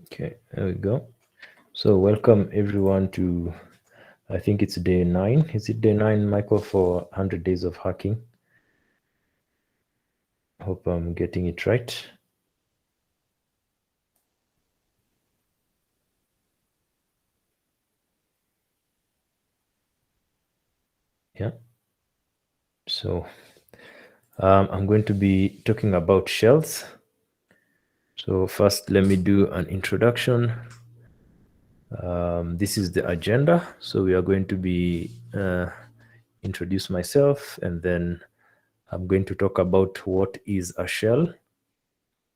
Okay, there we go. So welcome everyone to, I think it's day 9. Is it day 9, Michael, for 100 days of hacking? Hope I'm getting it right. Yeah. So I'm going to be talking about shells. So first, let me do an introduction. This is the agenda. So we are going to be introduce myself, and then I'm going to talk about what is a shell,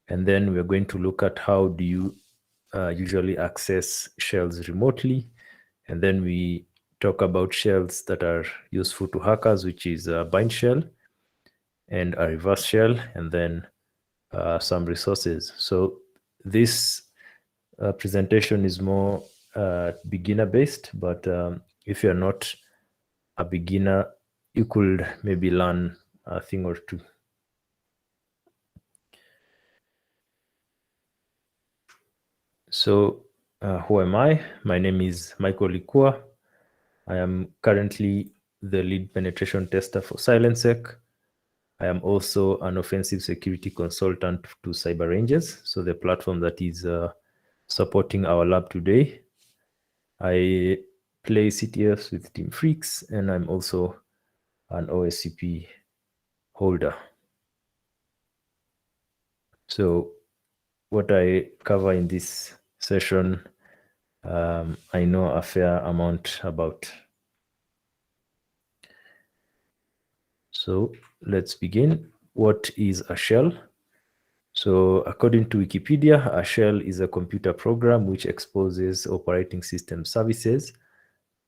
and then we're going to look at how do you usually access shells remotely, and then we talk about shells that are useful to hackers, which is a bind shell and a reverse shell, and then some resources. So this presentation is more beginner based, but if you're not a beginner, you could maybe learn a thing or two. So who am I? My name is Michael Ikua. I am currently the lead penetration tester for SilentSec. I am also an offensive security consultant to Cyber Rangers, so the platform that is supporting our lab today. I play CTFs with Team Freaks, and I'm also an OSCP holder. So what I cover in this session, I know a fair amount about. So let's begin. What is a shell? So according to Wikipedia, a shell is a computer program which exposes operating system services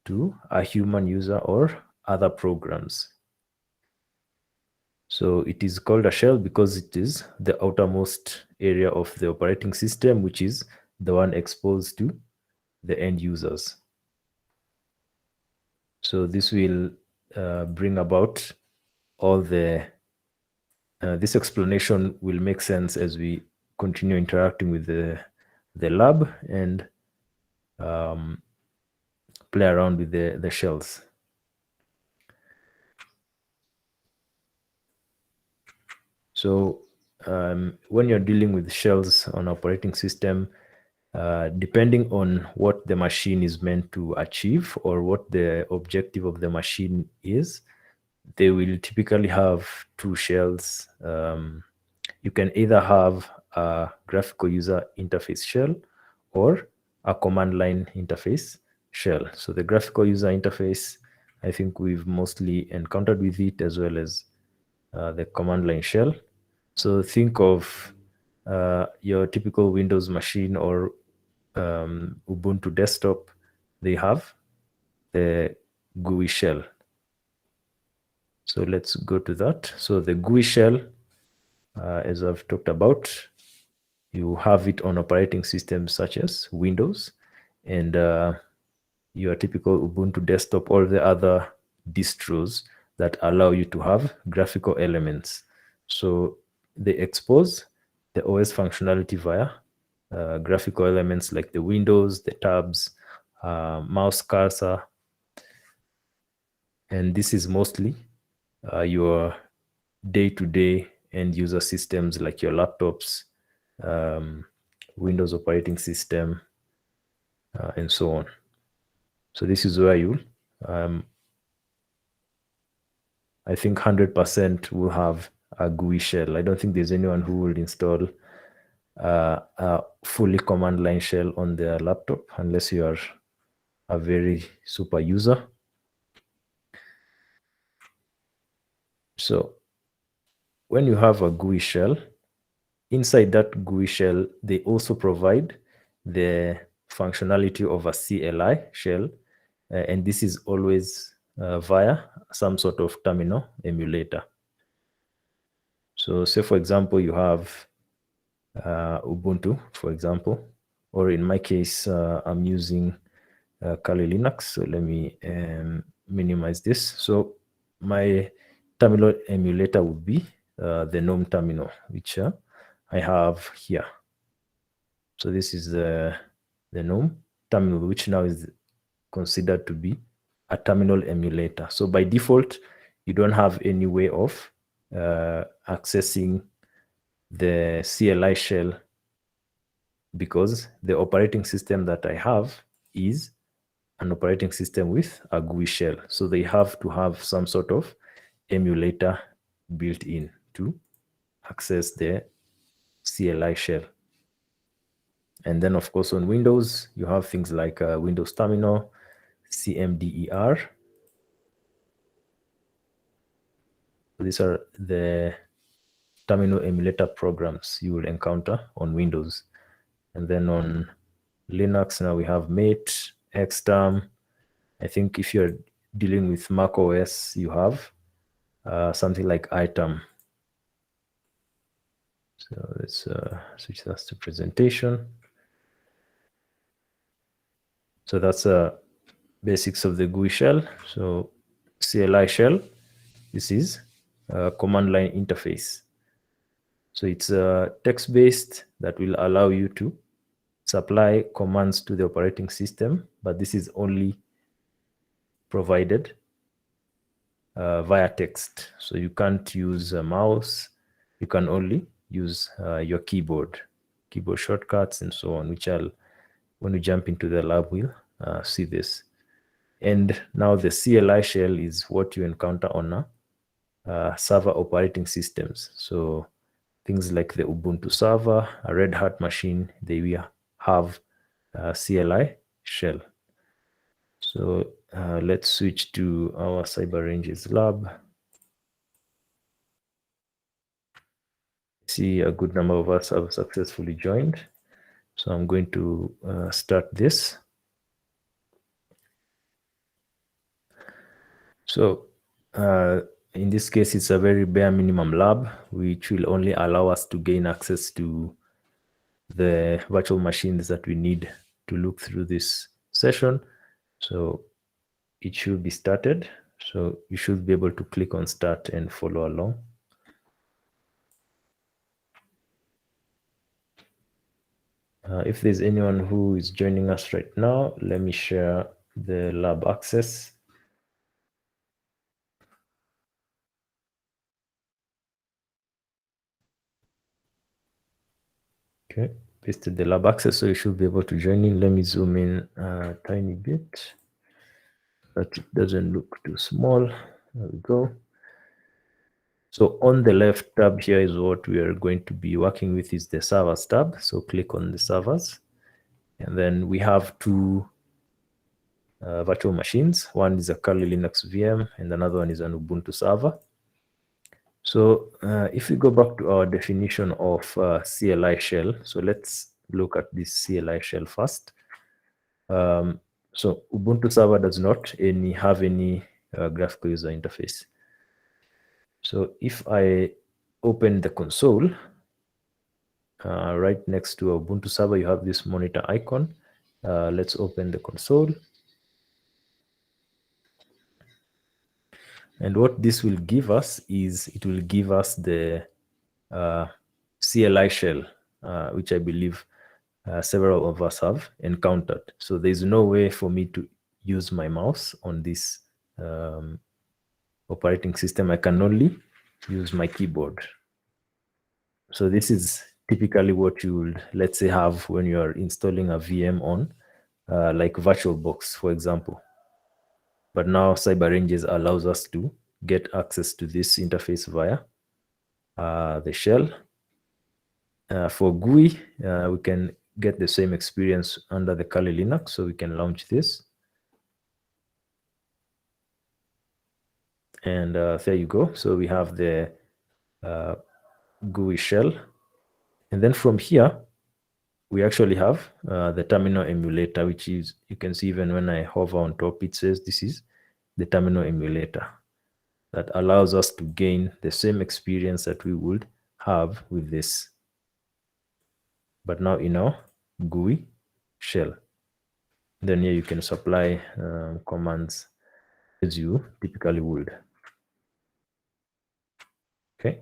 to a human user or other programs. So it is called a shell because it is the outermost area of the operating system, which is the one exposed to the end users. So this will bring about all the, this explanation will make sense as we continue interacting with the lab and play around with the shells. So when you're dealing with shells on operating system, depending on what the machine is meant to achieve or what the objective of the machine is, they will typically have two shells. You can either have a graphical user interface shell or a command line interface shell. So the graphical user interface, I think we've mostly encountered with it, as well as the command line shell. So think of your typical Windows machine or Ubuntu desktop. They have the GUI shell. So let's go to that. So the GUI shell, as I've talked about, you have it on operating systems such as Windows and your typical Ubuntu desktop, or the other distros that allow you to have graphical elements. So they expose the OS functionality via graphical elements like the windows, the tabs, mouse cursor. And this is mostly your day-to-day end user systems like your laptops, Windows operating system, and so on. So this is where you, I think 100% will have a GUI shell. I don't think there's anyone who will install a fully command line shell on their laptop unless you are a very super user. So when you have a GUI shell, inside that GUI shell, they also provide the functionality of a CLI shell. And this is always via some sort of terminal emulator. So say, for example, you have Ubuntu, for example, or in my case, I'm using Kali Linux. So let me minimize this. So my terminal emulator would be the GNOME terminal, which I have here. So this is the GNOME terminal, which now is considered to be a terminal emulator. So by default, you don't have any way of accessing the CLI shell, because the operating system that I have is an operating system with a GUI shell. So they have to have some sort of emulator built in to access the CLI shell. And then, of course, on Windows, you have things like Windows Terminal, CMDER. These are the terminal emulator programs you will encounter on Windows. And then on Linux, now we have Mate, Xterm. I think if you're dealing with Mac OS, you have something like Item. So let's switch that to presentation. So that's basics of the GUI shell. So CLI shell, this is a command line interface. So it's text-based that will allow you to supply commands to the operating system, but this is only provided via text. So you can't use a mouse. You can only use your keyboard shortcuts and so on, which when we jump into the lab, we'll see this. And now the CLI shell is what you encounter on server operating systems. So things like the Ubuntu server, a Red Hat machine, they will have CLI shell. So let's switch to our Cyber Ranges lab. See, a good number of us have successfully joined. So I'm going to start this. So in this case, it's a very bare minimum lab, which will only allow us to gain access to the virtual machines that we need to look through this session. So it should be started. So you should be able to click on start and follow along. If there's anyone who is joining us right now, let me share the lab access. Okay, pasted the lab access, so you should be able to join in. Let me zoom in a tiny bit, but it doesn't look too small. There we go. So on the left tab here is what we are going to be working with, is the servers tab. So click on the servers. And then we have two virtual machines. One is a Kali Linux VM and another one is an Ubuntu server. So if we go back to our definition of CLI shell, so let's look at this CLI shell first. So Ubuntu server does not have any graphical user interface. So if I open the console, right next to Ubuntu server, you have this monitor icon. Let's open the console. And what this will give us is, it will give us the CLI shell, which I believe several of us have encountered. So there's no way for me to use my mouse on this operating system. I can only use my keyboard. So this is typically what you would, let's say, have when you are installing a VM on like VirtualBox, for example. But now Cyber Ranges allows us to get access to this interface via the shell. For GUI, we can get the same experience under the Kali Linux. So we can launch this. And there you go. So we have the GUI shell. And then from here, we actually have the terminal emulator, which is, you can see even when I hover on top, it says this is the terminal emulator that allows us to gain the same experience that we would have with this, but now in our GUI shell. Then here you can supply commands as you typically would. Okay,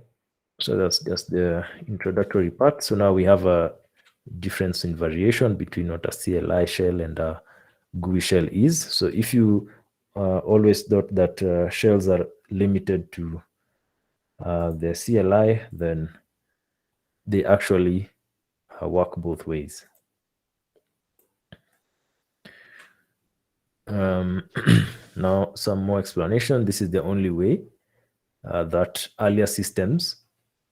so that's just the introductory part. So now we have a difference in variation between what a CLI shell and a GUI shell is. So if you always thought that shells are limited to the CLI, then they actually work both ways. Now, some more explanation. This is the only way that earlier systems,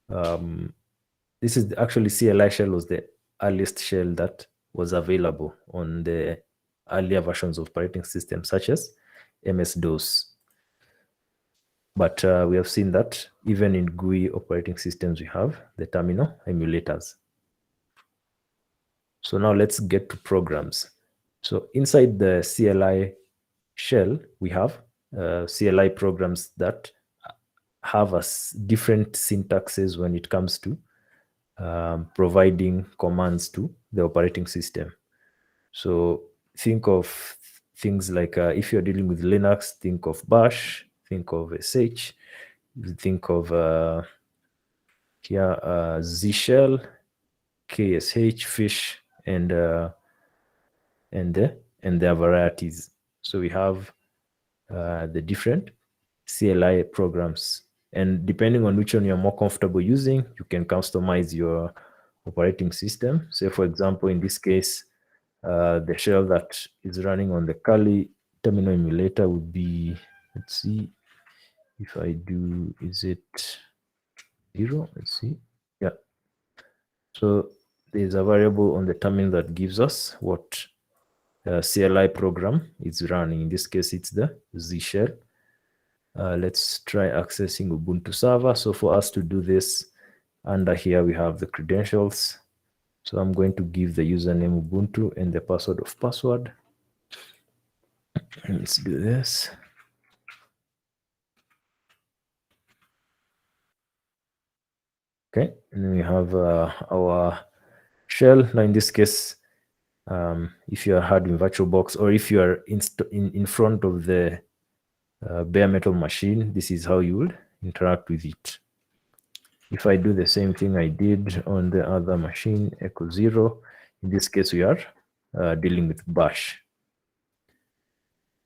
this is actually CLI shell was the earliest shell that was available on the earlier versions of operating systems such as MS-DOS. But we have seen that even in GUI operating systems, we have the terminal emulators. So now let's get to programs. So inside the CLI shell, we have CLI programs that have different syntaxes when it comes to providing commands to the operating system. So think of things like if you're dealing with Linux, think of bash, think of sh, think of here Z shell, ksh, fish, and their varieties. So we have the different CLI programs, and depending on which one you're more comfortable using, you can customize your operating system. Say, for example, in this case, the shell that is running on the Kali terminal emulator would be, let's see if I do, is it 0? Let's see. Yeah. So there's a variable on the terminal that gives us what CLI program is running. In this case, it's the Z shell. Let's try accessing Ubuntu server. So for us to do this, under here we have the credentials. So I'm going to give the username Ubuntu and the password of password. Let's do this. Okay, and then we have our shell. Now in this case, if you are hardware VirtualBox, or if you are in front of the bare metal machine, this is how you would interact with it. If I do the same thing I did on the other machine, echo 0, in this case we are dealing with bash.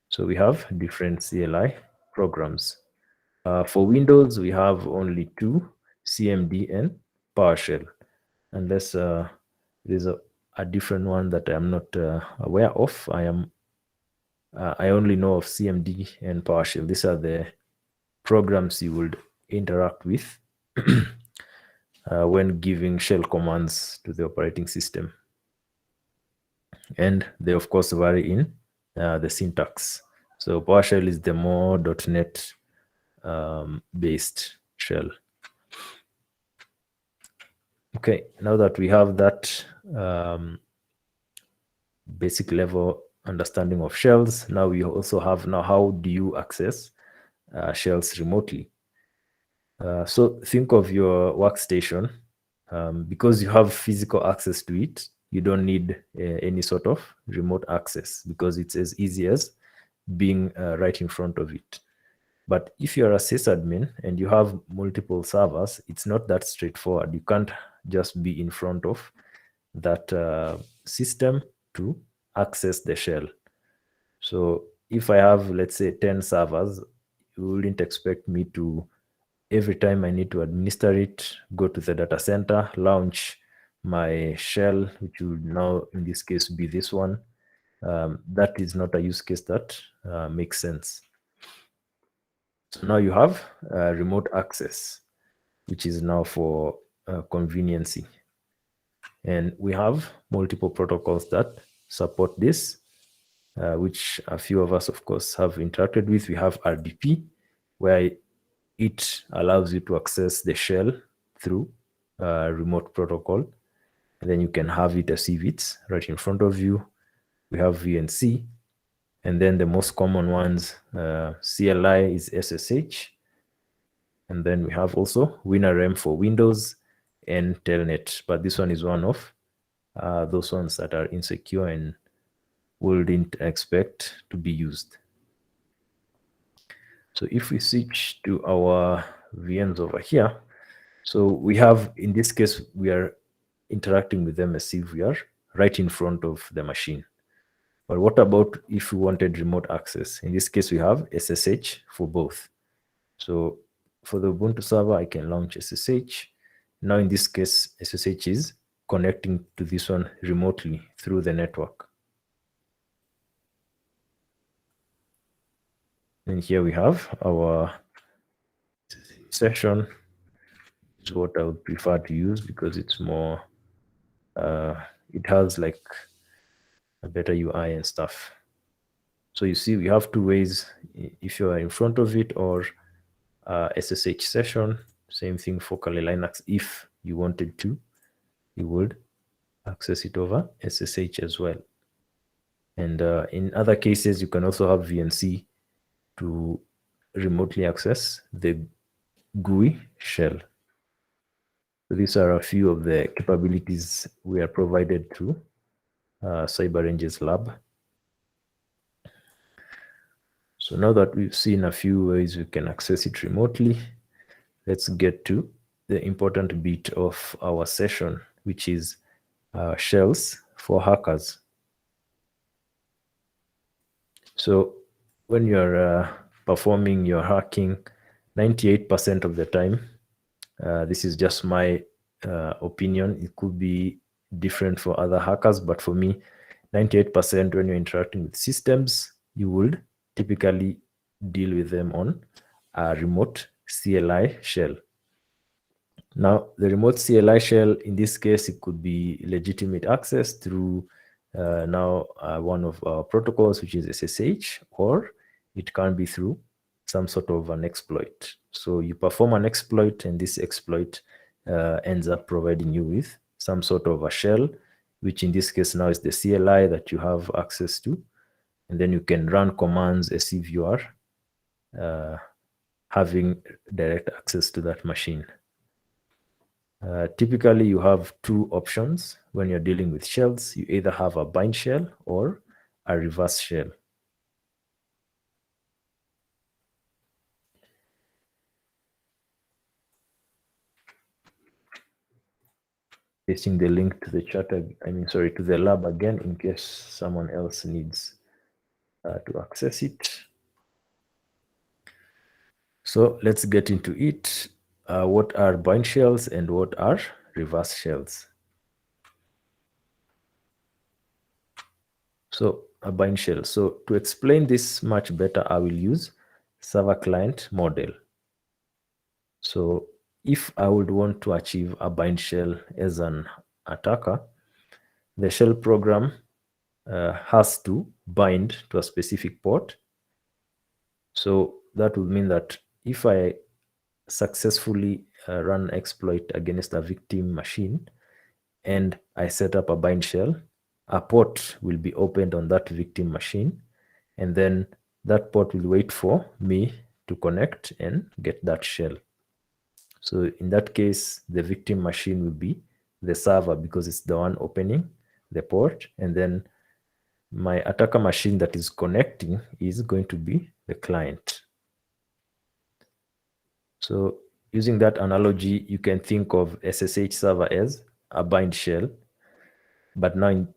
So we have different CLI programs. For Windows, we have only two, CMD and PowerShell, unless there's a different one that I'm not aware of. I only know of CMD and PowerShell. These are the programs you would interact with when giving shell commands to the operating system. And they, of course, vary in the syntax. So PowerShell is the more .NET based shell. Okay, now that we have that basic level understanding of shells, now we also have how do you access shells remotely. So think of your workstation. Because you have physical access to it, you don't need any sort of remote access, because it's as easy as being right in front of it. But if you're a sysadmin and you have multiple servers, it's not that straightforward. You can't just be in front of that system to access the shell. So if I have, let's say, 10 servers, you wouldn't expect me to, every time I need to administer it, go to the data center, launch my shell, which would now, in this case, be this one. That is not a use case that makes sense. So now you have remote access, which is now for conveniency. And we have multiple protocols that support this, which a few of us, of course, have interacted with. We have RDP, where it allows you to access the shell through a remote protocol. And then you can have it as if it's right in front of you. We have VNC. And then the most common ones, CLI is SSH. And then we have also WinRM for Windows and Telnet. But this one is one of those ones that are insecure and wouldn't expect to be used. So if we switch to our VMs over here, so we have, in this case, we are interacting with them as if we are right in front of the machine. But what about if we wanted remote access? In this case, we have SSH for both. So for the Ubuntu server, I can launch SSH. Now in this case, SSH is connecting to this one remotely through the network. And here we have our session. It's what I would prefer to use because it's more, it has like a better UI and stuff. So you see, we have two ways. If you are in front of it, or SSH session, same thing for Kali Linux. If you wanted to, you would access it over SSH as well. And in other cases, you can also have VNC to remotely access the GUI shell. So these are a few of the capabilities we are provided through CyberRange's lab. So now that we've seen a few ways we can access it remotely, let's get to the important bit of our session, which is shells for hackers. So when you're performing your hacking, 98% of the time, this is just my opinion. It could be different for other hackers, but for me, 98% when you're interacting with systems, you would typically deal with them on a remote CLI shell. Now, the remote CLI shell, in this case, it could be legitimate access through one of our protocols, which is SSH, or it can be through some sort of an exploit. So you perform an exploit, and this exploit ends up providing you with some sort of a shell, which in this case now is the CLI that you have access to. And then you can run commands as if you are having direct access to that machine. Typically, you have two options when you're dealing with shells. You either have a bind shell or a reverse shell. Pasting the link to the chat, to the lab again, in case someone else needs to access it. So let's get into it. What are bind shells and what are reverse shells? So a bind shell. So to explain this much better, I will use server client model. So if I would want to achieve a bind shell as an attacker, the shell program has to bind to a specific port. So that would mean that if I successfully run exploit against a victim machine and I set up a bind shell, a port will be opened on that victim machine, and then that port will wait for me to connect and get that shell. So in that case, the victim machine will be the server because it's the one opening the port, and then my attacker machine that is connecting is going to be the client. So using that analogy, you can think of SSH server as a bind shell, but now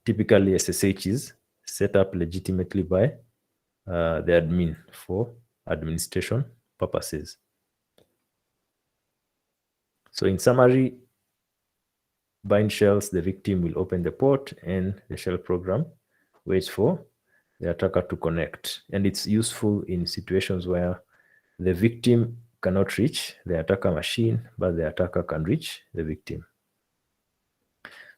typically SSH is set up legitimately by the admin for administration purposes. So in summary, bind shells, the victim will open the port and the shell program waits for the attacker to connect. And it's useful in situations where the victim cannot reach the attacker machine, but the attacker can reach the victim.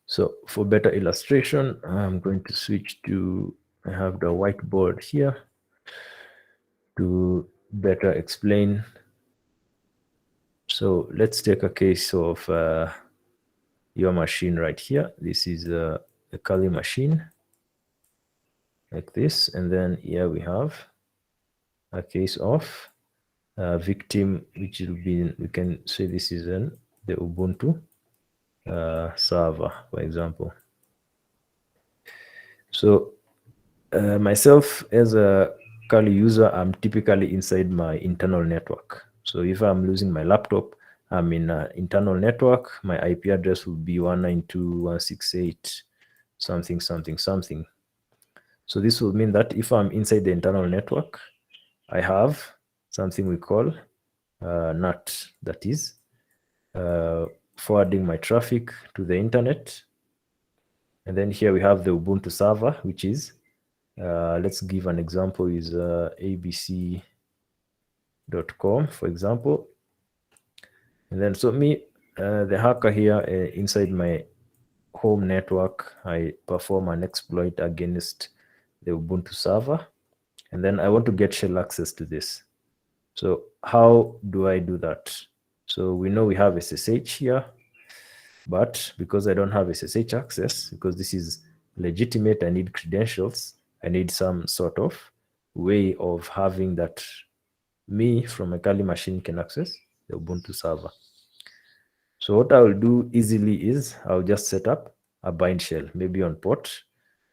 So for better illustration, I'm going to switch to, I have the whiteboard here to better explain. So let's take a case of your machine right here. This is a Kali machine like this. And then here we have a case of victim, which will be, we can say this is the Ubuntu server, for example. So myself as a Kali user, I'm typically inside my internal network. So if I'm losing my laptop, I'm in an internal network, my IP address will be 192.168 something, something, something. So this will mean that if I'm inside the internal network, I have something we call NAT, that is forwarding my traffic to the internet. And then here we have the Ubuntu server, which is, let's give an example, is abc.com, for example. And then so me, the hacker here, inside my home network, I perform an exploit against the Ubuntu server. And then I want to get shell access to this. So how do I do that? So we know we have SSH here, but because I don't have SSH access, because this is legitimate, I need credentials, I need some sort of way of having that me from a Kali machine can access the Ubuntu server. So what I will do easily is I'll just set up a bind shell, maybe on port,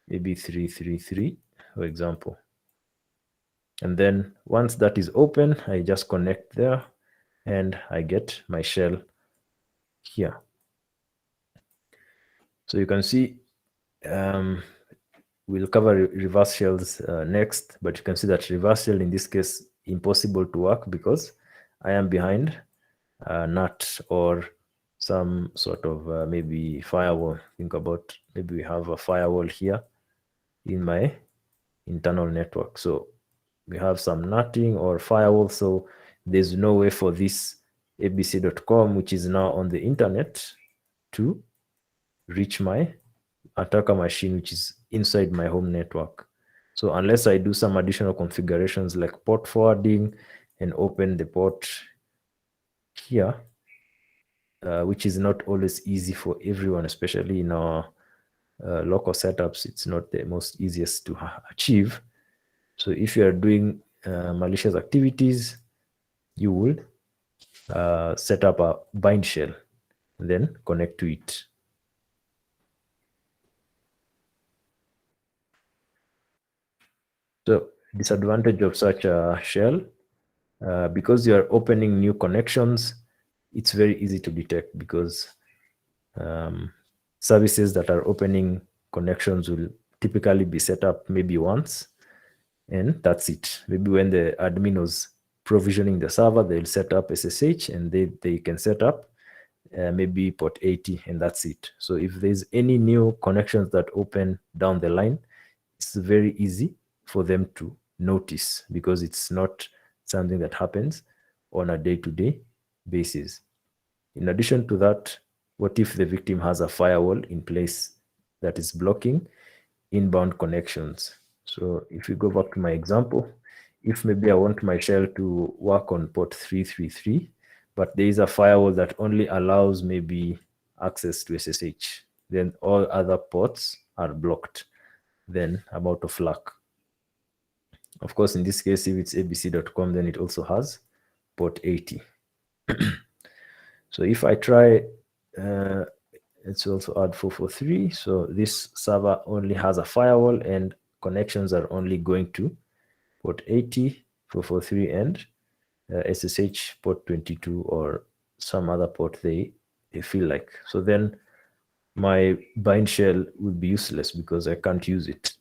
maybe 333, for example. And then once that is open, I just connect there and I get my shell here. So you can see we'll cover reverse shells next, but you can see that reverse shell in this case impossible to work because I am behind a NAT or some sort of maybe firewall. Think about maybe we have a firewall here in my internal network. So we have some NATing or firewall. So there's no way for this abc.com, which is now on the internet, to reach my attacker machine, which is inside my home network. So unless I do some additional configurations like port forwarding and open the port here, which is not always easy for everyone, especially in our local setups, it's not the most easiest to achieve. So if you are doing malicious activities, you would set up a bind shell, then connect to it. So disadvantage of such a shell, because you are opening new connections, it's very easy to detect because services that are opening connections will typically be set up maybe once, and that's it. Maybe when the admin was provisioning the server, they'll set up SSH and they can set up maybe port 80, and that's it. So if there's any new connections that open down the line, it's very easy for them to notice because it's not something that happens on a day-to-day basis. In addition to that, what if the victim has a firewall in place that is blocking inbound connections? So if you go back to my example, if maybe I want my shell to work on port 333, but there is a firewall that only allows maybe access to SSH, then all other ports are blocked. Then I'm out of luck. Of course, in this case, if it's abc.com, then it also has port 80. So if I try, let's also add 443. So this server only has a firewall and connections are only going to port 80, 443, and SSH port 22 or some other port they feel like. So then my bind shell would be useless because I can't use it.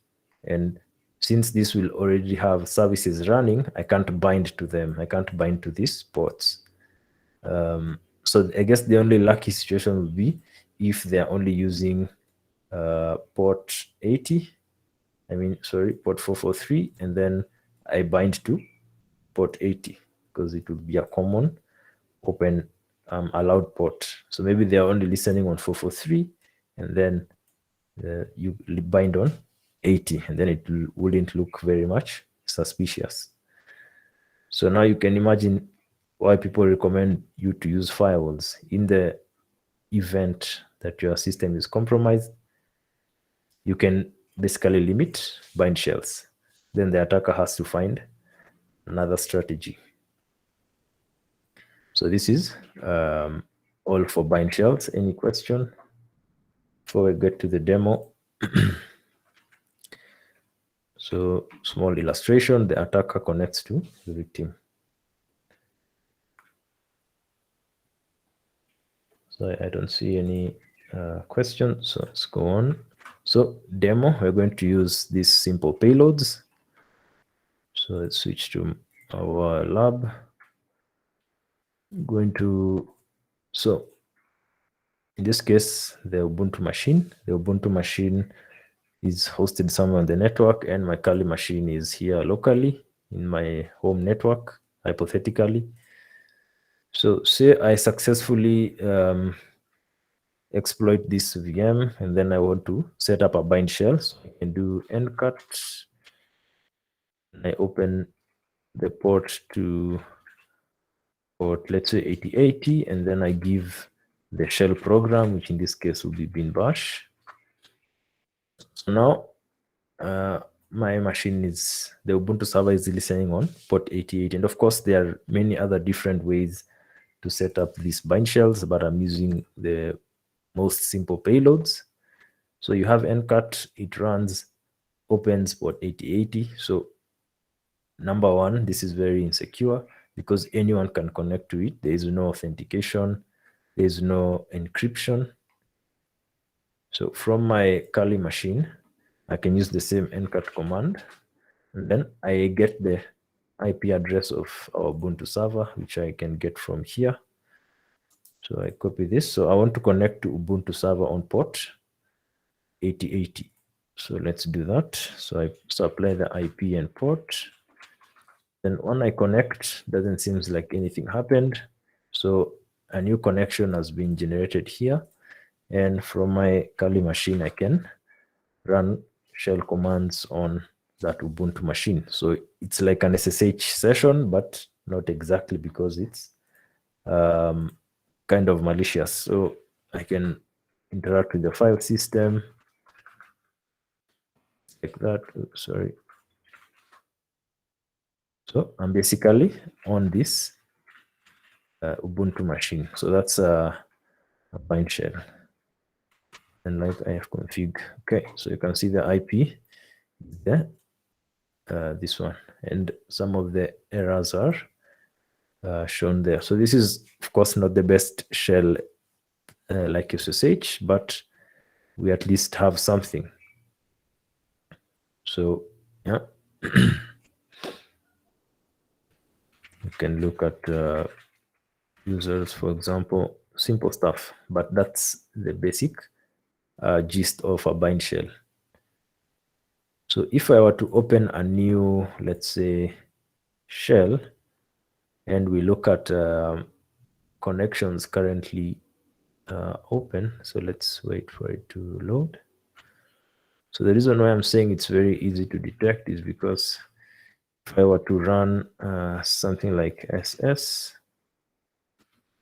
And since this will already have services running, I can't bind to them. I can't bind to these ports. So I guess the only lucky situation would be if they're only using port 80, port 443, and then I bind to port 80 because it would be a common open allowed port. So maybe they're only listening on 443, and then you bind on 80, and then it wouldn't look very much suspicious. So now you can imagine why people recommend you to use firewalls. In the event that your system is compromised, you can basically limit bind shells. Then the attacker has to find another strategy. So this is all for bind shells. Any question before we get to the demo? So small illustration, the attacker connects to the victim. So I don't see any questions. So let's go on. So demo, we're going to use these simple payloads. So let's switch to our lab. I'm going to, so in this case, the Ubuntu machine is hosted somewhere on the network, and my Kali machine is here locally in my home network, hypothetically. So say I successfully exploit this VM, and then I want to set up a bind shell. So I can do ncat. I open the port to port, let's say 8080, and then I give the shell program, which in this case will be bin bash. So now my machine is, the Ubuntu server is listening on port 8080. And of course, there are many other different ways to set up these bind shells, but I'm using the most simple payloads. So you have ncat, it runs, opens port 8080. So number one, this is very insecure because anyone can connect to it. There is no authentication, there is no encryption. So from my Kali machine, I can use the same ncat command, and then I get the IP address of our Ubuntu server, which I can get from here. So I copy this. So I want to connect to Ubuntu server on port 8080. So let's do that. So I supply the IP and port. Then when I connect, doesn't seem like anything happened. So a new connection has been generated here. And from my Kali machine, I can run shell commands on that Ubuntu machine. So it's like an SSH session, but not exactly, because it's kind of malicious. So I can interact with the file system like that. Sorry. So I'm basically on this Ubuntu machine. So that's a bind shell. And like I have config. Okay, so you can see the IP there, this one, and some of the errors are shown there. So this is, of course, not the best shell like SSH, but we at least have something. So yeah, you can look at users, for example, simple stuff, but that's the basic gist of a bind shell. So if I were to open a new, let's say, shell, and we look at connections currently open, so let's wait for it to load. So the reason why I'm saying it's very easy to detect is because if I were to run something like SS,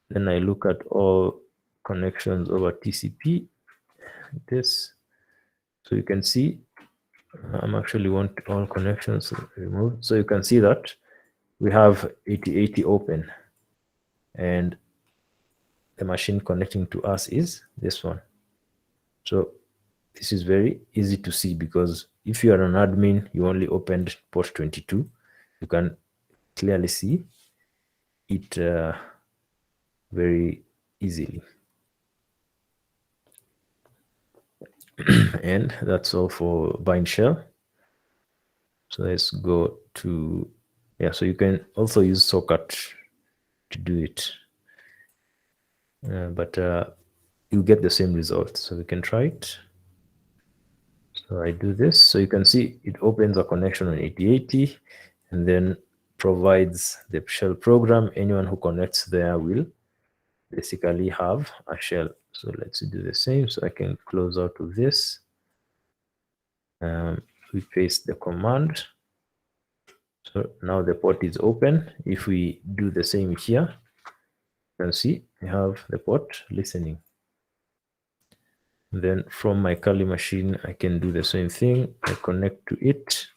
then I look at all connections over TCP, this. So you can see I'm actually want all connections removed. So you can see that we have 8080 open, and the machine connecting to us is this one. So this is very easy to see, because if you are an admin, you only opened port 22, you can clearly see it very easily. And that's all for bind shell. So let's go to, yeah, so you can also use socket to do it, but you get the same result. So we can try it. So I do this. So you can see it opens a connection on 8080 and then provides the shell program. Anyone who connects there will basically have a shell. So let's do the same. So I can close out of this. We paste the command. So now the port is open. If we do the same here, you can see we have the port listening. Then from my Kali machine, I can do the same thing. I connect to it.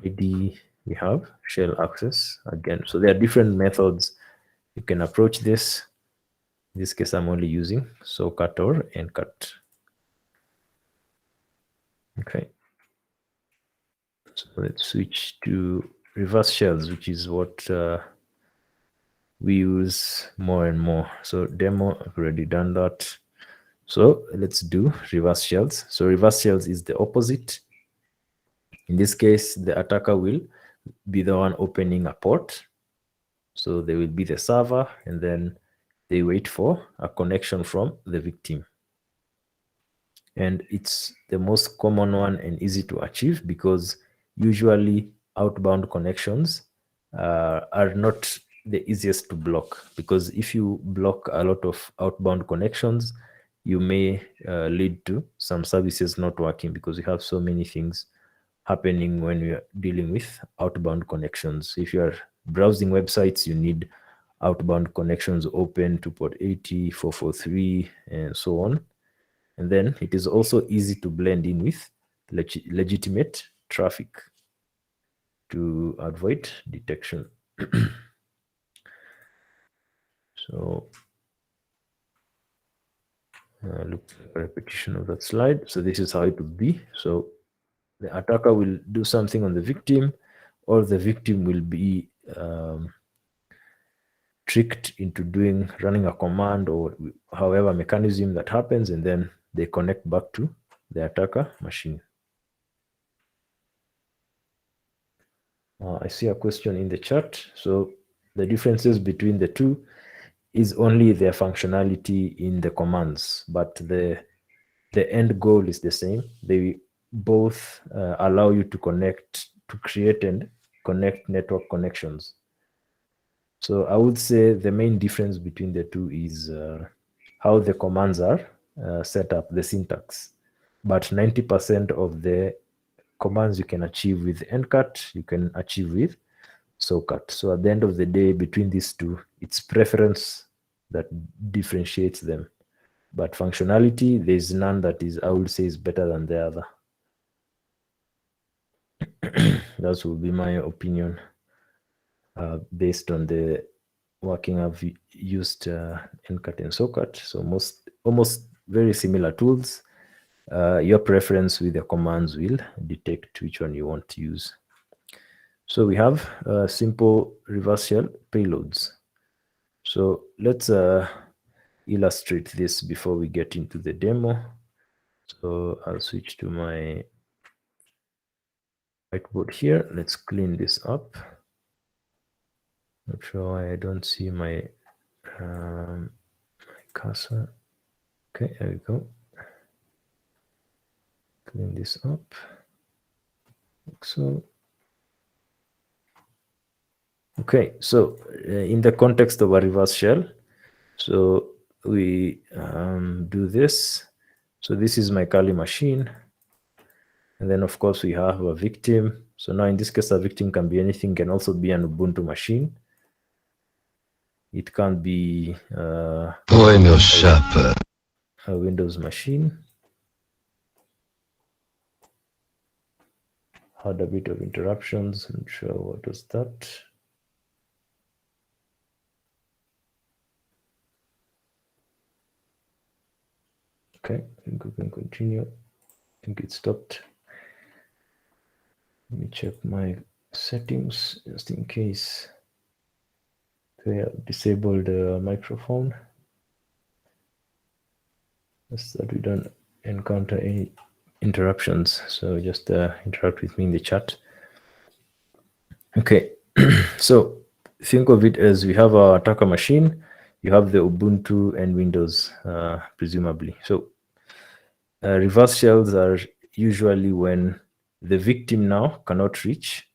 ID, we have shell access again. So there are different methods you can approach this. In this case, I'm only using socket or ncat. Okay. So let's switch to reverse shells, which is what we use more and more. So demo, I've already done that. So let's do reverse shells. So reverse shells is the opposite. In this case, the attacker will be the one opening a port. So they will be the server, and then they wait for a connection from the victim. And it's the most common one and easy to achieve because usually outbound connections are not the easiest to block, because if you block a lot of outbound connections, you may lead to some services not working, because you have so many things happening when we are dealing with outbound connections. If you are browsing websites, you need outbound connections open to port 80, 443, and so on. And then it is also easy to blend in with legitimate traffic to avoid detection. So look for repetition of that slide. So this is how it would be. So the attacker will do something on the victim, or the victim will be tricked into running a command or however mechanism that happens, and then they connect back to the attacker machine. I see a question in the chat. So the differences between the two is only their functionality in the commands, but the end goal is the same. They both allow you to create and connect network connections. So I would say the main difference between the two is how the commands are set up, the syntax. But 90% of the commands you can achieve with NCAT, you can achieve with SOCAT. So at the end of the day, between these two, it's preference that differentiates them. But functionality, there's none that is, I would say, is better than the other. That would be my opinion based on the working I've used NCAT and SOCAT. So almost very similar tools. Your preference with the commands will detect which one you want to use. So we have simple reverse shell payloads. So let's illustrate this before we get into the demo. So I'll switch to my whiteboard here. Let's clean this up. Not sure why I don't see my cursor. Okay, there we go. Clean this up. Like so. Okay, so in the context of a reverse shell, so we do this. So this is my Kali machine. And then, of course, we have a victim. So now in this case, a victim can be anything, can also be an Ubuntu machine. It can be a Windows machine. Had a bit of interruptions. I'm not sure what was that. Okay, I think we can continue. I think it stopped. Let me check my settings just in case. Okay, I've disabled the microphone just that we don't encounter any interruptions. So just interact with me in the chat. Okay, so think of it as we have our attacker machine, you have the Ubuntu and Windows, presumably. So reverse shells are usually when the victim now cannot reach.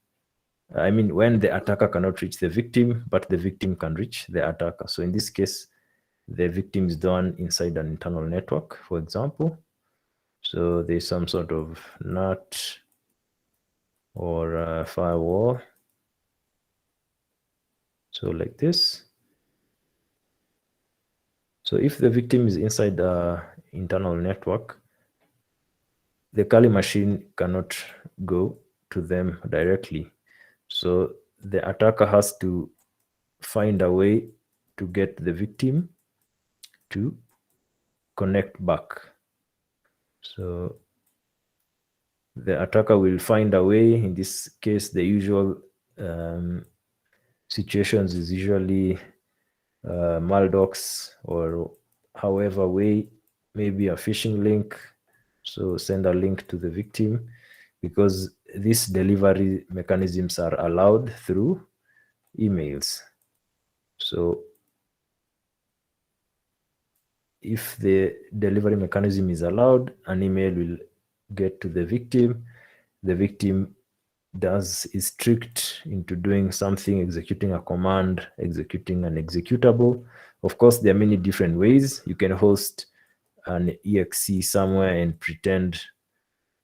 When the attacker cannot reach the victim, but the victim can reach the attacker. So in this case, the victim is done inside an internal network, for example. So there's some sort of NAT or firewall. So like this. So if the victim is inside the internal network, the Kali machine cannot go to them directly. So the attacker has to find a way to get the victim to connect back. So the attacker will find a way. In this case, the usual situations is usually maldocs, or however way, maybe a phishing link. So send a link to the victim, because these delivery mechanisms are allowed through emails. So if the delivery mechanism is allowed, an email will get to the victim. The victim is strict into doing something, executing a command, executing an executable. Of course, there are many different ways. You can host an exe somewhere and pretend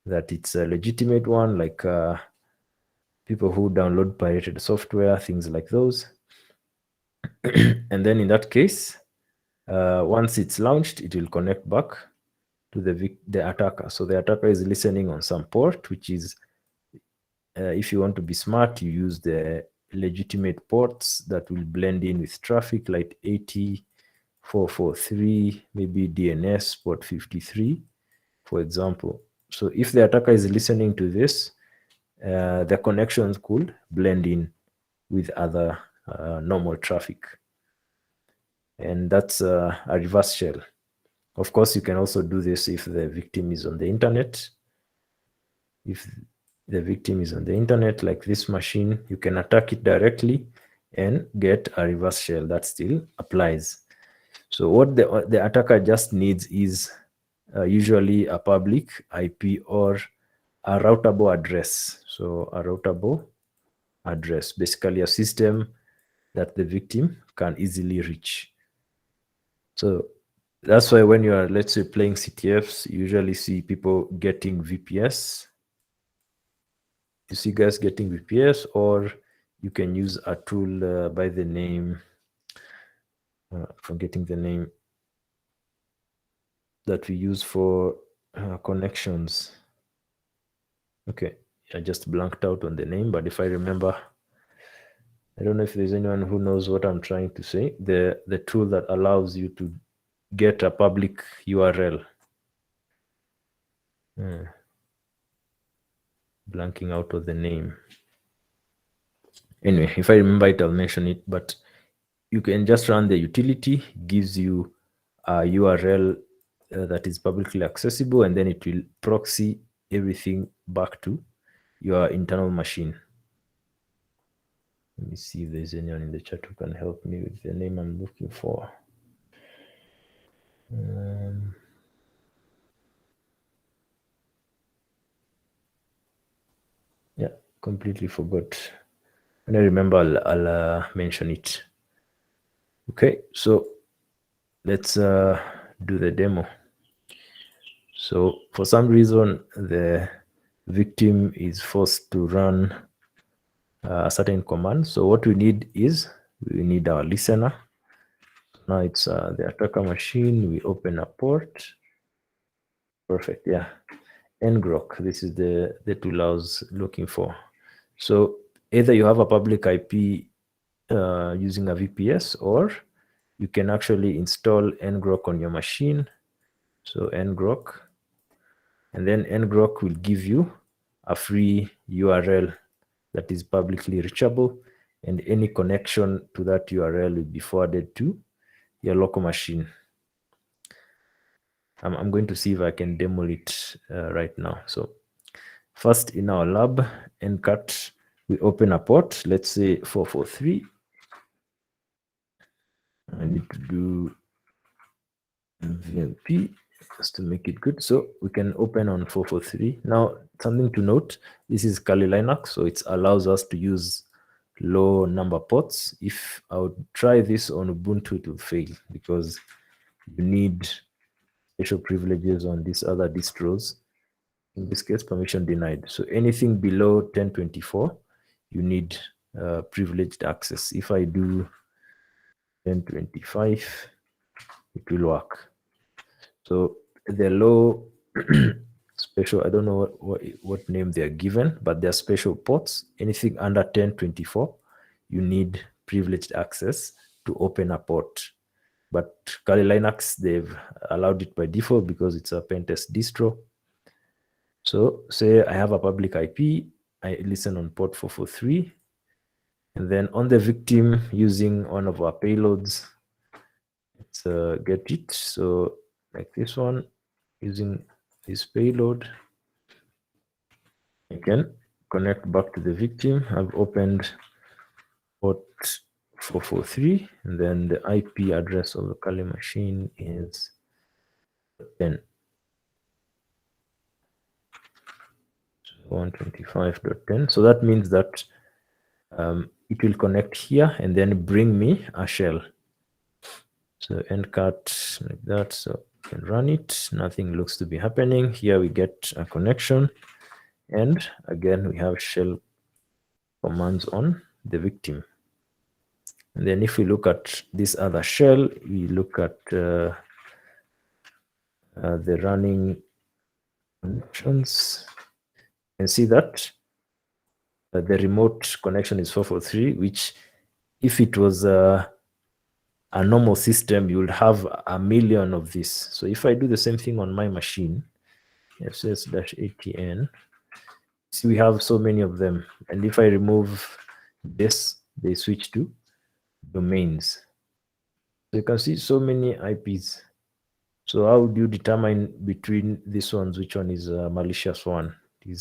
that it's a legitimate one, like people who download pirated software, things like those. And then in that case, once it's launched, it will connect back to the attacker. So the attacker is listening on some port, which is, if you want to be smart, you use the legitimate ports that will blend in with traffic, like 80,443, maybe DNS port 53, for example. So if the attacker is listening to this, the connections could blend in with other normal traffic. And that's a reverse shell. Of course, you can also do this if the victim is on the internet. If the victim is on the internet, like this machine, you can attack it directly and get a reverse shell that still applies. So what the attacker just needs is usually a public IP or a routable address. So a routable address, basically a system that the victim can easily reach. So that's why when you are, let's say, playing CTFs, you usually see people getting VPS. You see guys getting VPS, or you can use a tool by the name, forgetting the name, that we use for connections. Okay, I just blanked out on the name, but if I remember, I don't know if there's anyone who knows what I'm trying to say. The tool that allows you to get a public URL. Blanking out of the name. Anyway, if I remember it, I'll mention it. But you can just run the utility, gives you a URL that is publicly accessible, and then it will proxy everything back to your internal machine. Let me see if there's anyone in the chat who can help me with the name I'm looking for. Yeah, completely forgot. When I remember, I'll mention it. Okay, so let's do the demo. So for some reason, the victim is forced to run a certain command. So what we need is, we need our listener. Now it's the attacker machine. We open a port. Perfect, yeah. ngrok, this is the tool I was looking for. So either you have a public IP using a VPS, or you can actually install ngrok on your machine. So ngrok, and then ngrok will give you a free URL that is publicly reachable, and any connection to that URL will be forwarded to your local machine. I'm going to see if I can demo it right now. So first, in our lab, ncat, we open a port, let's say 443. I need to do VLP just to make it good. So we can open on 443. Now, something to note, this is Kali Linux, so it allows us to use low number ports. If I would try this on Ubuntu, it will fail because you need special privileges on these other distros. In this case, permission denied. So anything below 1024, you need privileged access. If I do 1025, it will work. So the low special, I don't know what name they're given, but they're special ports. Anything under 1024, you need privileged access to open a port. But Kali Linux, they've allowed it by default because it's a pentest distro. So say I have a public IP, I listen on port 443, and then on the victim using one of our payloads, get it. So like this one, using this payload, I can connect back to the victim. I've opened port 443, and then the IP address of the Kali machine is 10. 125.10. So that means that it will connect here and then bring me a shell. So end cut like that. So I can run it. Nothing looks to be happening. Here we get a connection. And again, we have shell commands on the victim. And then if we look at this other shell, we look at the running connections. You can see that the remote connection is 443, which if it was a normal system, you would have a million of this. So if I do the same thing on my machine, fs-atn, see we have so many of them. And if I remove this, they switch to domains. So you can see so many IPs. So how do you determine between these ones which one is a malicious one? It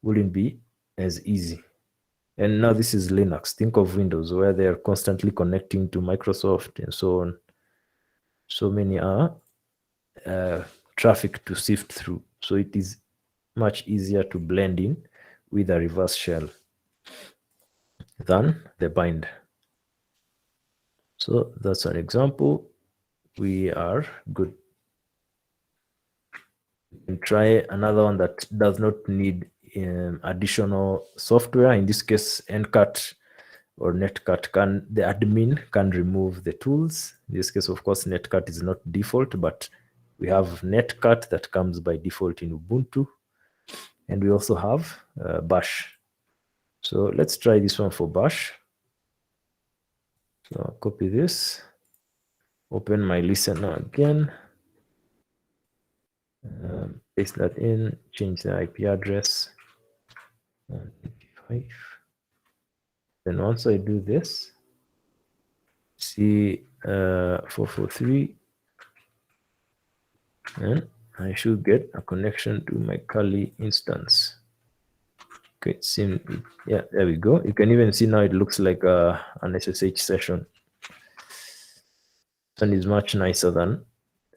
wouldn't be as easy. And now this is Linux. Think of Windows, where they are constantly connecting to Microsoft and so on. So many are traffic to sift through. So it is much easier to blend in with a reverse shell than the bind. So that's an example. We are good. We can try another one that does not need additional software. In this case, NCAT or netcat the admin can remove the tools. In this case, of course, netcat is not default, but we have netcat that comes by default in Ubuntu. And we also have bash. So let's try this one for bash. So I'll copy this, open my listener again, paste that in, change the IP address, 125. Then once I do this, see 443, and I should get a connection to my Kali instance. Okay, yeah, there we go. You can even see now it looks like an SSH session. And is much nicer than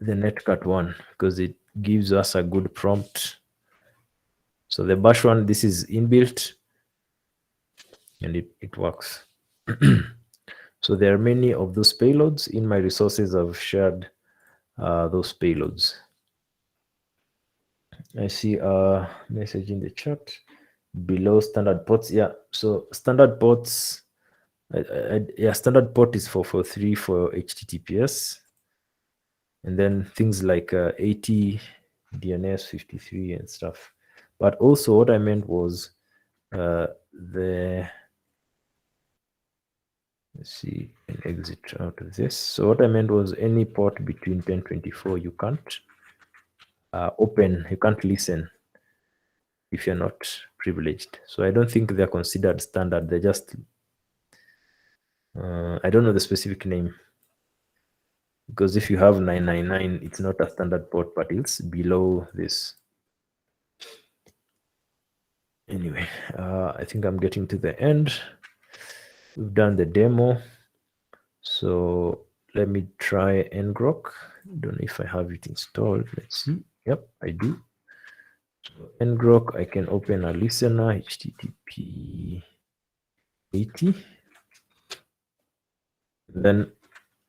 the netcat one because it gives us a good prompt. So the bash one, this is inbuilt and it works. So there are many of those payloads. In my resources, I've shared those payloads. I see a message in the chat below standard ports. Yeah, so standard ports, yeah, standard port is 443 for HTTPS. And then things like 80, DNS 53 and stuff. But also what I meant was let's see, and exit out of this. So what I meant was any port between 1024, you can't open, you can't listen if you're not privileged. So I don't think they're considered standard. They're just, I don't know the specific name. Because if you have 999, it's not a standard port, but it's below this. Anyway, I think I'm getting to the end. We've done the demo. So let me try ngrok. Don't know if I have it installed. Let's see. Yep, I do. So ngrok, I can open a listener, HTTP 80. Then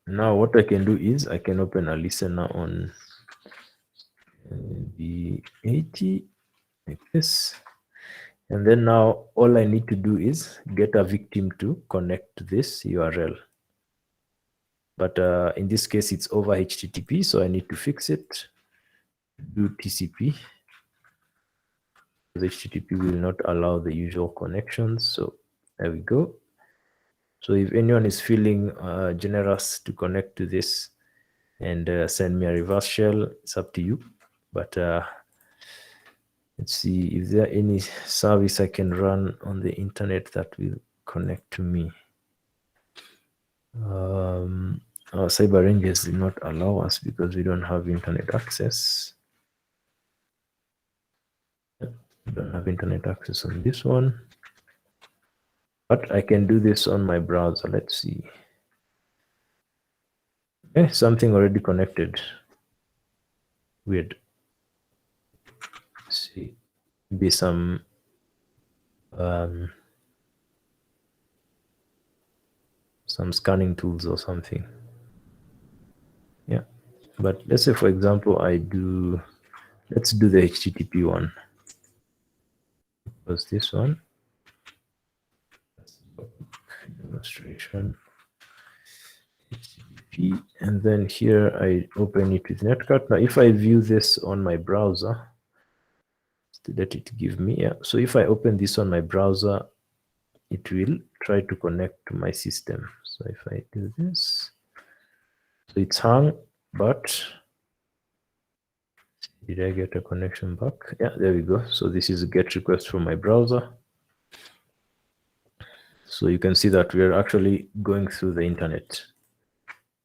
now what I can do is I can open a listener on the 80 like this. And then now all I need to do is get a victim to connect to this URL. But in this case, it's over HTTP, so I need to fix it. Do TCP. Because HTTP will not allow the usual connections. So there we go. So if anyone is feeling generous to connect to this and send me a reverse shell, it's up to you. But let's see if there any service I can run on the internet that will connect to me. Our cyber ranges did not allow us because we don't have internet access. We don't have internet access on this one. But I can do this on my browser. Let's see. Okay, something already connected. Weird. Let's see. Maybe some scanning tools or something. Yeah. But let's say, for example, let's do the HTTP one. Was this one? Demonstration. HTTP, and then here I open it with Netcat. Now, if I view this on my browser, let it give me. Yeah. So if I open this on my browser, it will try to connect to my system. So if I do this, so it's hung, but did I get a connection back? Yeah, there we go. So this is a GET request from my browser. So you can see that we're actually going through the internet,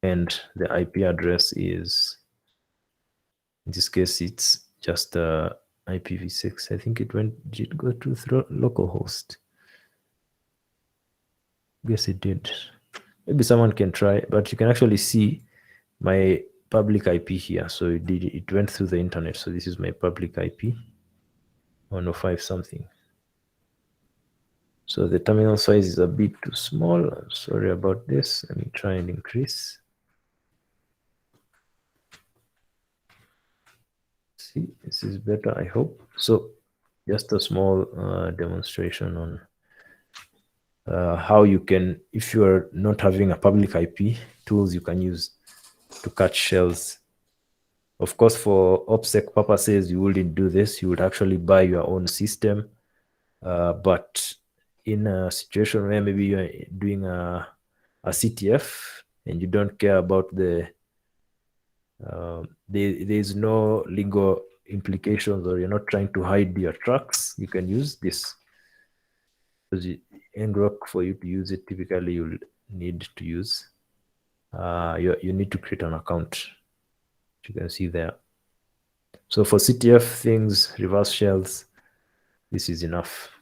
and the IP address is, in this case, it's just IPv6. I think did it go to localhost? Guess it did. Maybe someone can try, but you can actually see my public IP here. So it went through the internet. So this is my public IP, 105 something. So the terminal size is a bit too small. I'm sorry about this. Let me try and increase. See, this is better, I hope. So just a small demonstration on how you can, if you are not having a public IP, tools you can use to catch shells. Of course, for OPSEC purposes, you wouldn't do this. You would actually buy your own system. But in a situation where maybe you're doing a CTF and you don't care about there's no legal implications, or you're not trying to hide your tracks, you can use this. Because ngrok, for you to use it, typically you'll need to use, you need to create an account, which you can see there. So for CTF things, reverse shells, this is enough.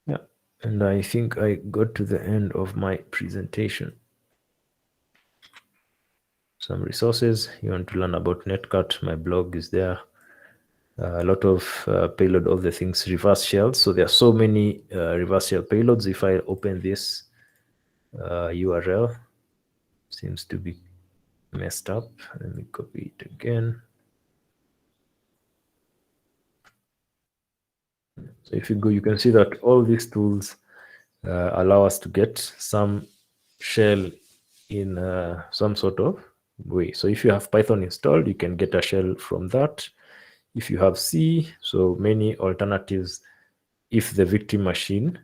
Yeah, and I think I got to the end of my presentation. Some resources. You want to learn about Netcat, my blog is there. A lot of payload, all the things, reverse shells. So there are so many reverse shell payloads. If I open this URL, seems to be messed up. Let me copy it again. So if you go, you can see that all these tools allow us to get some shell in some sort of way. So if you have Python installed, you can get a shell from that. If you have C, so many alternatives. If the victim machine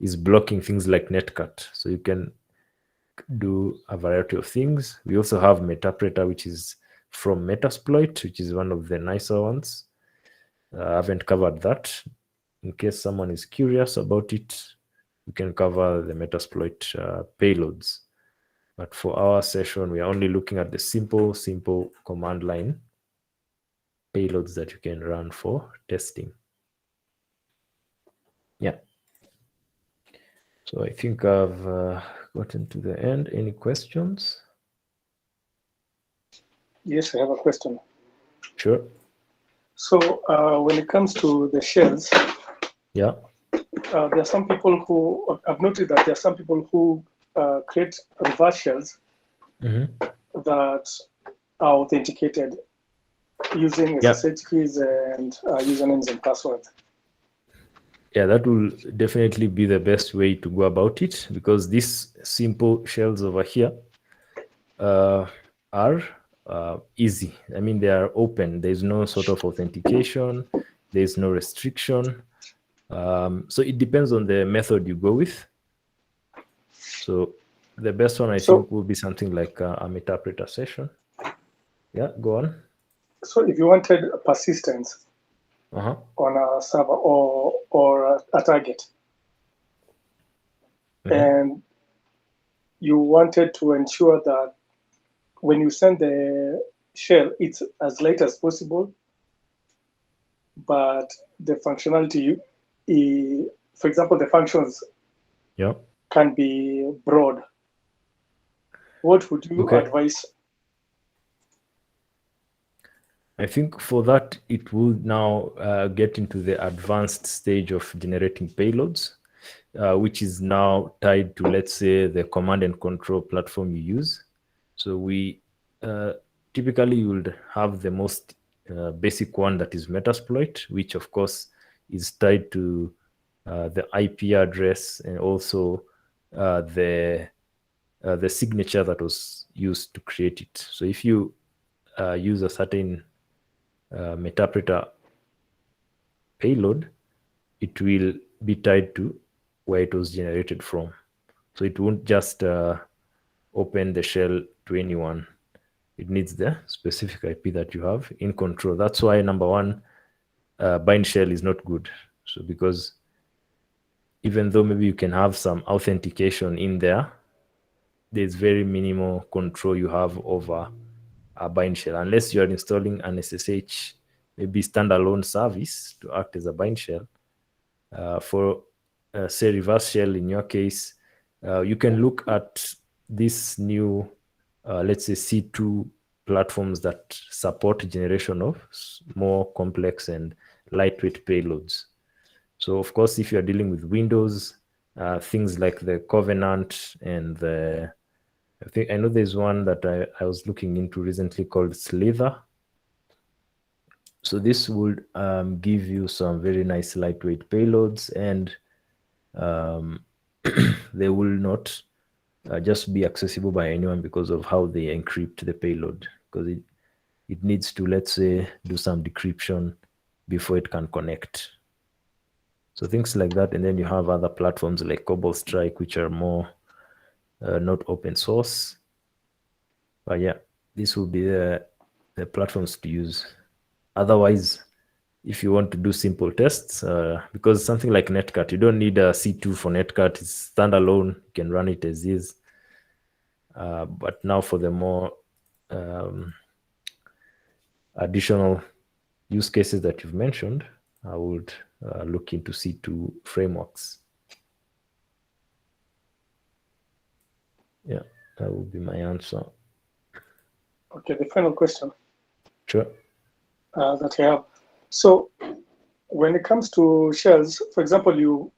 is blocking things like Netcat, so you can do a variety of things. We also have Metapreter, which is from Metasploit, which is one of the nicer ones. I haven't covered that. In case someone is curious about it, we can cover the Metasploit payloads. But for our session, we are only looking at the simple command line payloads that you can run for testing. Yeah. So I think I've gotten to the end. Any questions? Yes, I have a question. Sure. So when it comes to the shells, yeah, there are some people who, I've noticed that there are some people who create reverse shells that are authenticated using SSH keys and usernames and passwords. Yeah, that will definitely be the best way to go about it, because these simple shells over here are easy. I mean, they are open. There's no sort of authentication. There's no restriction. So it depends on the method you go with. So the best one, I think, will be something like a Metapreter session. Yeah, go on. So if you wanted persistence on a server or a target, and you wanted to ensure that when you send the shell, it's as light as possible, but the functionality, for example, the functions can be broad. What would you advise? I think for that, it will now get into the advanced stage of generating payloads, which is now tied to, let's say, the command and control platform you use. So we typically you would have the most basic one, that is Metasploit, which of course is tied to the IP address and also the signature that was used to create it. So if you use a certain Metapreter payload, it will be tied to where it was generated from. So it won't just open the shell to anyone. It needs the specific IP that you have in control. That's why number one, bind shell is not good. So because even though maybe you can have some authentication in there, there's very minimal control you have over a bind shell, unless you are installing an SSH, maybe standalone service to act as a bind shell. For say reverse shell, in your case, you can look at this new, let's say C2 platforms that support generation of more complex and lightweight payloads. So of course, if you're dealing with Windows, things like the Covenant and I know there's one that I was looking into recently called Slither. So this would give you some very nice lightweight payloads, and they will not just be accessible by anyone because of how they encrypt the payload, because it needs to, let's say, do some decryption before it can connect. So things like that. And then you have other platforms like Cobalt Strike, which are more not open source. But yeah, this will be the platforms to use. Otherwise, if you want to do simple tests, because something like Netcat, you don't need a C2 for Netcat. It's standalone. You can run it as is. But now for the more additional use cases that you've mentioned, I would look into C2 frameworks. Yeah, that would be my answer. Okay, the final question. Sure. That I have. So when it comes to shells, for example, you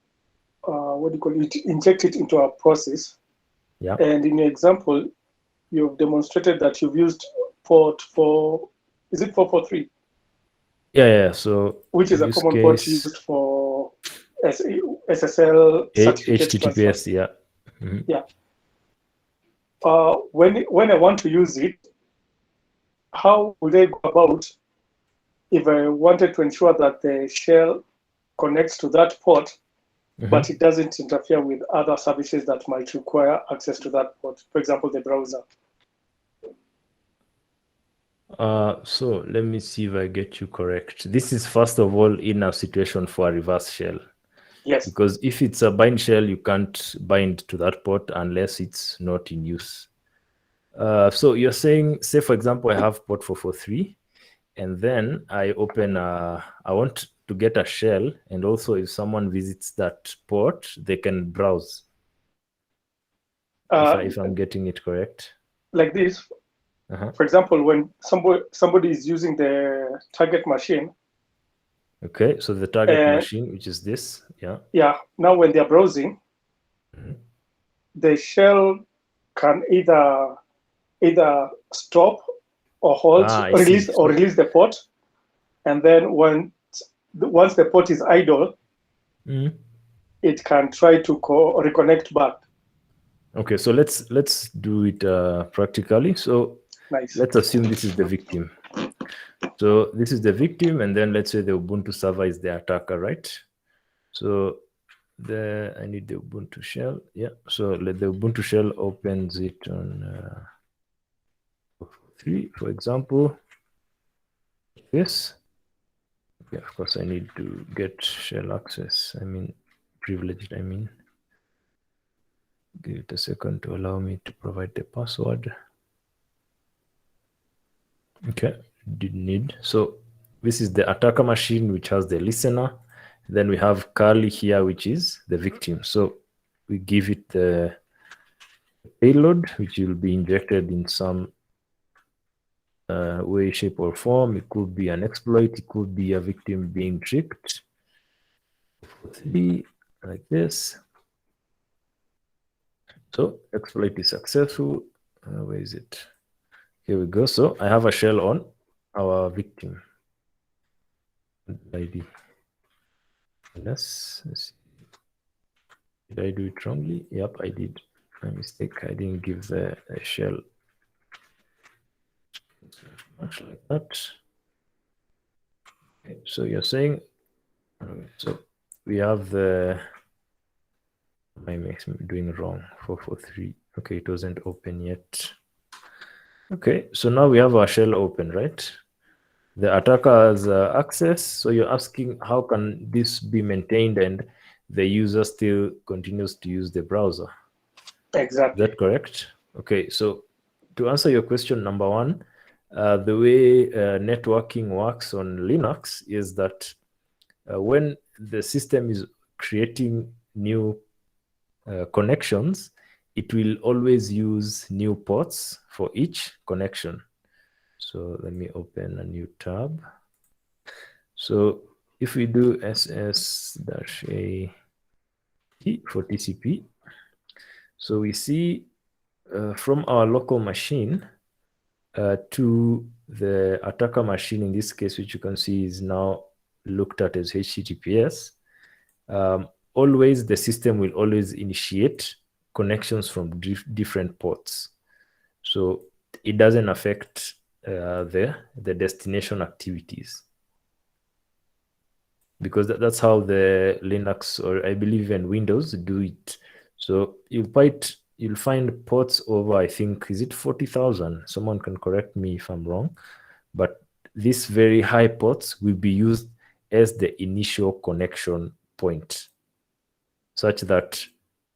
inject it into a process. Yeah. And in your example, you've demonstrated that you've used port 4, is it 443? Yeah. So which is a common port used for SSL certificate HTTPS, transfer. yeah. Yeah. When I want to use it, how would I go about if I wanted to ensure that the shell connects to that port, but it doesn't interfere with other services that might require access to that port, for example, the browser? So let me see if I get you correct. This is first of all in a situation for a reverse shell. Yes. Because if it's a bind shell, you can't bind to that port unless it's not in use. So you're saying, say for example, I have port 443, and then I open I want to get a shell, and also if someone visits that port, they can browse. If I'm getting it correct. Like this. For example, when somebody is using the target machine. Okay, so the target machine, which is this, yeah. Yeah, now when they're browsing, the shell can either stop or hold, release the port, and then once the port is idle, it can try to reconnect back. Okay, so let's do it practically. So let's assume this is the victim. So this is the victim, and then let's say the Ubuntu server is the attacker, right? So I need the Ubuntu shell. Yeah, so let the Ubuntu shell opens it on 3, for example. This. Okay, of course I need to get shell access. I mean, privileged, I mean. Give it a second to allow me to provide the password. Okay, didn't need. So this is the attacker machine, which has the listener. Then we have curly here, which is the victim. So we give it the payload, which will be injected in some way, shape, or form. It could be an exploit. It could be a victim being tricked. 3, like this. So exploit is successful. Where is it? Here we go. So I have a shell on our victim ID. Let's see. Did I do it wrongly? Yep, I did. My mistake. I didn't give the shell much like that. Okay, so you're saying, so we have the, I'm doing wrong, 443. Okay, it wasn't open yet. Okay, so now we have our shell open, right? The attacker has access. So you're asking, how can this be maintained and the user still continues to use the browser? Exactly. Is that correct? Okay, so to answer your question, number one, the way networking works on Linux is that when the system is creating new connections, it will always use new ports for each connection. So let me open a new tab. So if we do ss-a for TCP, so we see from our local machine to the attacker machine, in this case, which you can see is now looked at as HTTPS, always the system will always initiate connections from different ports. So it doesn't affect the destination activities, because that's how the Linux, or I believe even Windows, do it. So you'll find ports over, I think, is it 40,000? Someone can correct me if I'm wrong, but these very high ports will be used as the initial connection point, such that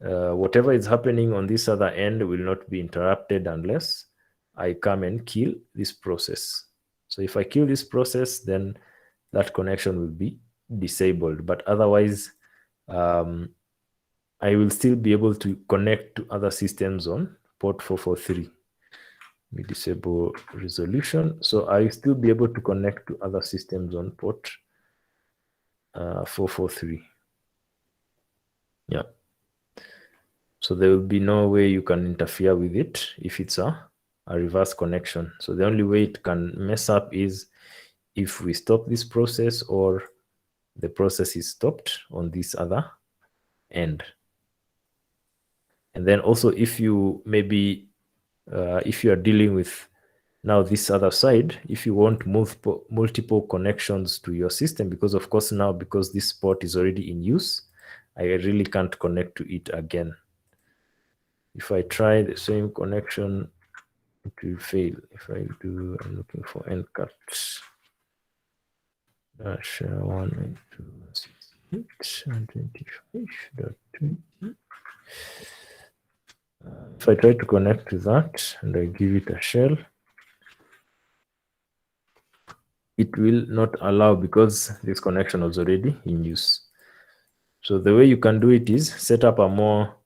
whatever is happening on this other end will not be interrupted unless I come and kill this process. So if I kill this process, then that connection will be disabled, but otherwise I will still be able to connect to other systems on port 443. We disable resolution, so I will still be able to connect to other systems on port 443. Yeah. So there will be no way you can interfere with it if it's a reverse connection. So the only way it can mess up is if we stop this process or the process is stopped on this other end. And then also if you maybe, if you are dealing with now this other side, if you want multiple connections to your system, because of course now, because this port is already in use, I really can't connect to it again. If I try the same connection, it will fail. If I do, I'm looking for ncat dash 192.168.125.20. If I try to connect to that and I give it a shell, it will not allow because this connection was already in use. So the way you can do it is set up a more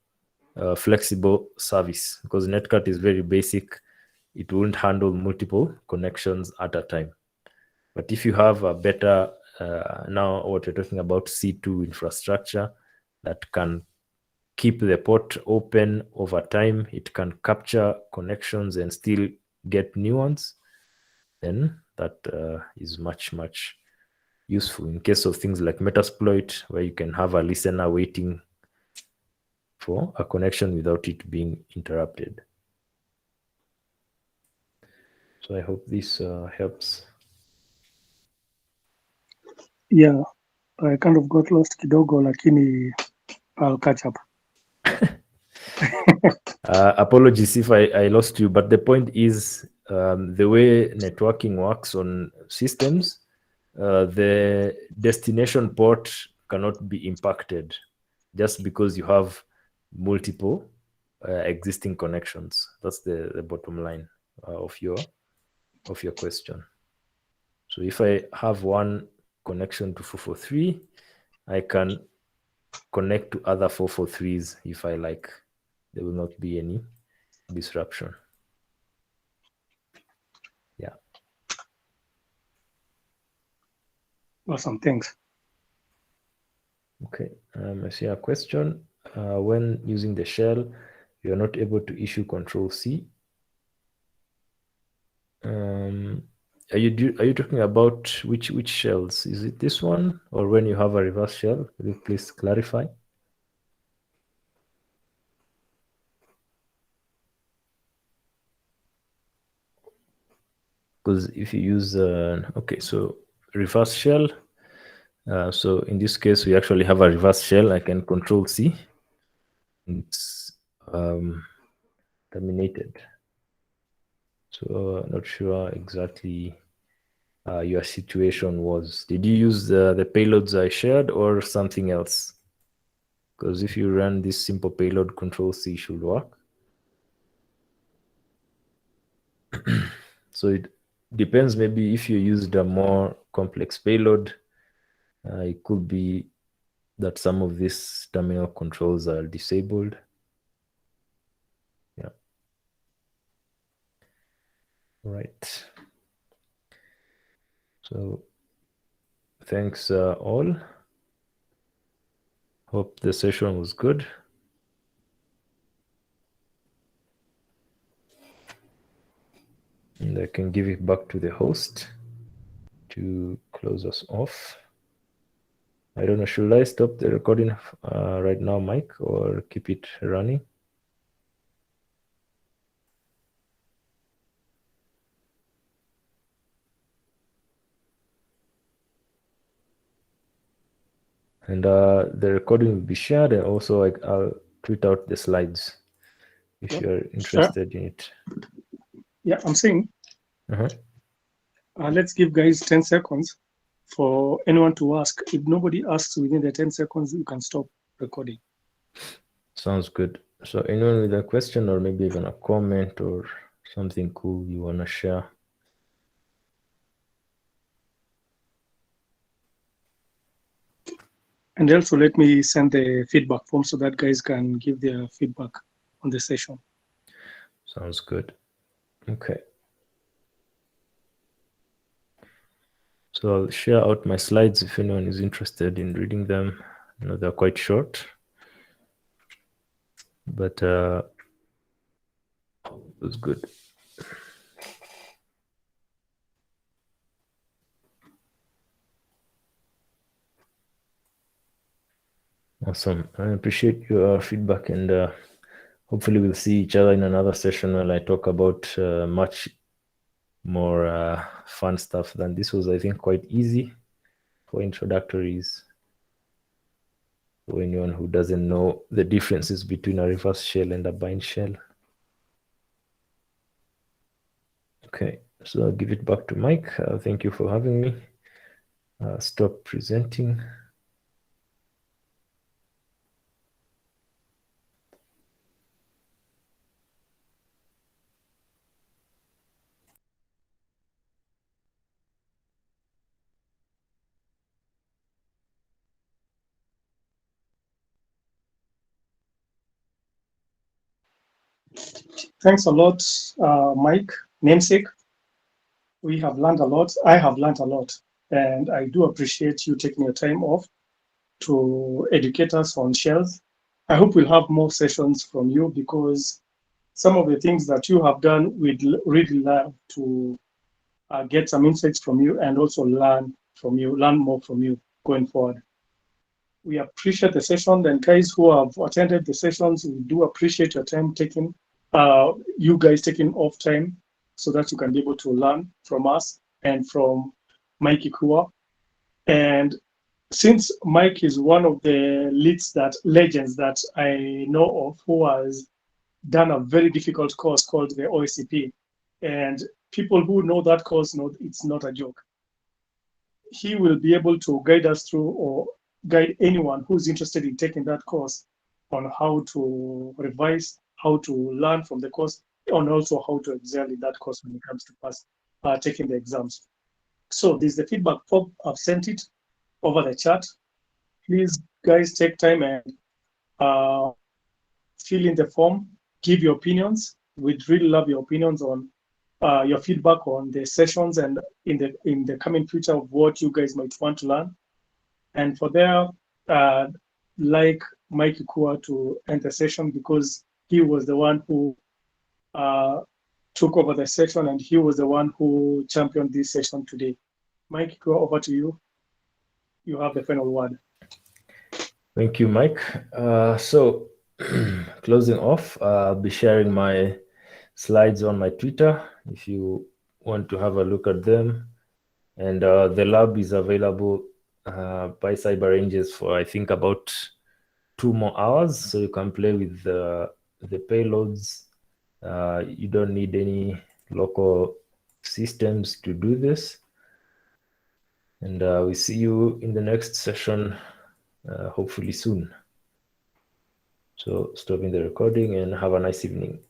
flexible service, because Netcat is very basic. It won't handle multiple connections at a time. But if you have a better, now what we're talking about, C2 infrastructure that can keep the port open over time, it can capture connections and still get new ones, then that is much, much useful in case of things like Metasploit, where you can have a listener waiting for a connection without it being interrupted. So I hope this helps. Yeah, I kind of got lost kidogo, lakini I'll catch up. Apologies if I lost you, but the point is the way networking works on systems, the destination port cannot be impacted just because you have multiple existing connections. That's the bottom line of your question. So if I have one connection to 443, I can connect to other 443s if I like. There will not be any disruption. Yeah. Awesome, thanks. Okay, I see a question. When using the shell, you're not able to issue Control C. Are you talking about which shells? Is it this one, or when you have a reverse shell? Will you please clarify? Because if you use okay, so reverse shell. So in this case, we actually have a reverse shell. I can Control C. It's terminated. So not sure exactly your situation was. Did you use the payloads I shared or something else? Because if you run this simple payload, Control C should work. So it depends. Maybe if you used a more complex payload, it could be that some of these terminal controls are disabled. Yeah. Right. So thanks all. Hope the session was good. And I can give it back to the host to close us off. I don't know, should I stop the recording right now, Mike, or keep it running? And the recording will be shared, and also I'll tweet out the slides if you're interested in it. Yeah, I'm saying, let's give guys 10 seconds for anyone to ask. If nobody asks within the 10 seconds, you can stop recording. Sounds good. So anyone with a question or maybe even a comment or something cool you want to share? And also let me send the feedback form so that guys can give their feedback on the session. Sounds good. Okay. So I'll share out my slides if anyone is interested in reading them. You know, they're quite short, but it was good. Awesome. I appreciate your feedback, and hopefully we'll see each other in another session where I talk about much more fun stuff than this was. I think quite easy for introductories. For anyone who doesn't know the differences between a reverse shell and a bind shell. Okay, so I'll give it back to Mike. Thank you for having me. Stop presenting. Thanks a lot, Mike, namesake. We have learned a lot. I have learned a lot. And I do appreciate you taking your time off to educate us on shells. I hope we'll have more sessions from you because some of the things that you have done, we'd really love to get some insights from you and also learn more from you going forward. We appreciate the session, and guys who have attended the sessions, we do appreciate your time taking, you guys taking off time so that you can be able to learn from us and from Mike Ikua. And since Mike is one of the legends that I know of who has done a very difficult course called the OSCP, and people who know that course know it's not a joke. He will be able to guide us through or guide anyone who's interested in taking that course on how to revise, how to learn from the course, and also how to excel in that course when it comes to taking the exams. So there's the feedback form. I've sent it over the chat. Please, guys, take time and fill in the form. Give your opinions. We'd really love your opinions on your feedback on the sessions and in the coming future of what you guys might want to learn. And for there, like Mike Ikua to end the session, because he was the one who took over the session and he was the one who championed this session today. Mike Ikua, over to you. You have the final word. Thank you, Mike. So closing off, I'll be sharing my slides on my Twitter if you want to have a look at them. And the lab is available by CyberRanges for, I think, about 2 more hours. So you can play with the payloads. You don't need any local systems to do this. And we see you in the next session, hopefully soon. So stopping the recording and have a nice evening.